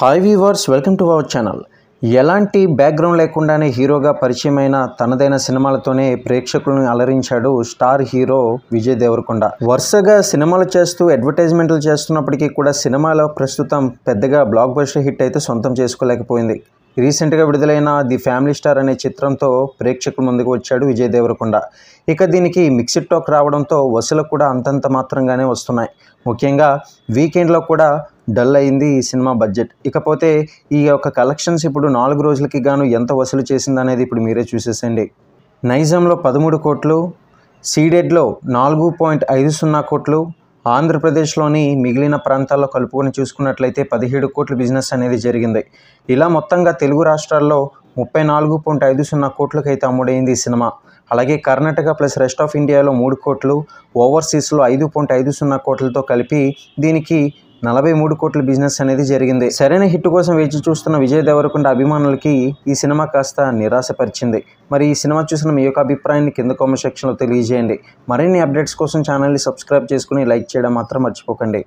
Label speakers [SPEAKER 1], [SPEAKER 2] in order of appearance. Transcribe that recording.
[SPEAKER 1] Hi weavers, welcome to our channel. ఎలాంటి background లేకుండానే హీరోగా పరిచయమైన తనదైన సినిమాలతోనే ప్రేక్షకులను అలరించాడు స్టార్ హీరో విజయ్ దేవరకొండ. వరుసగా సినిమాలు చేస్తూ అడ్వర్టైజ్మెంట్లు చేస్తున్నప్పటికీ కూడా సినిమాలో ప్రస్తుతం పెద్దగా బ్లాక్ బస్టర్ హిట్ అయితే సొంతం చేసుకోలేకపోయింది. రీసెంట్గా విడుదలైన ది ఫ్యామిలీ స్టార్ అనే చిత్రంతో ప్రేక్షకుల ముందుకు వచ్చాడు విజయ్ దేవరకొండ. ఇక దీనికి మిక్స్డ్ టాక్ రావడంతో వసూలు కూడా అంతంత మాత్రంగానే వస్తున్నాయి. ముఖ్యంగా వీకెండ్లో కూడా డల్ అయింది ఈ సినిమా బడ్జెట్. ఇకపోతే ఈ యొక్క కలెక్షన్స్ ఇప్పుడు 4 రోజులకి గాను ఎంత వసూలు చేసిందనేది ఇప్పుడు మీరే చూసేసండి. నైజాంలో 13 కోట్లు, సీడెడ్లో 4.50 కోట్లు, ఆంధ్రప్రదేశ్లోని మిగిలిన ప్రాంతాల్లో కలుపుకొని చూసుకున్నట్లయితే 17 కోట్ల బిజినెస్ అనేది జరిగింది. ఇలా మొత్తంగా తెలుగు రాష్ట్రాల్లో 34.50 కోట్లకైతే అమ్ముడైంది ఈ సినిమా. అలాగే కర్ణాటక ప్లస్ రెస్ట్ ఆఫ్ ఇండియాలో 3 కోట్లు, ఓవర్సీస్లో 5.50 కోట్లతో కలిపి దీనికి 43 కోట్ల బిజినెస్ అనేది జరిగింది. సరైన హిట్ కోసం వేచి చూస్తున్న విజయ్ దేవరకొండ అభిమానులకి ఈ సినిమా కాస్త నిరాశపరిచింది. మరి ఈ సినిమా చూసిన మీ యొక్క అభిప్రాయాన్ని కింద కామెంట్ సెక్షన్లో తెలియజేయండి. మరిన్ని అప్డేట్స్ కోసం ఛానల్ని సబ్స్క్రైబ్ చేసుకుని లైక్ చేయడం మాత్రం మర్చిపోకండి.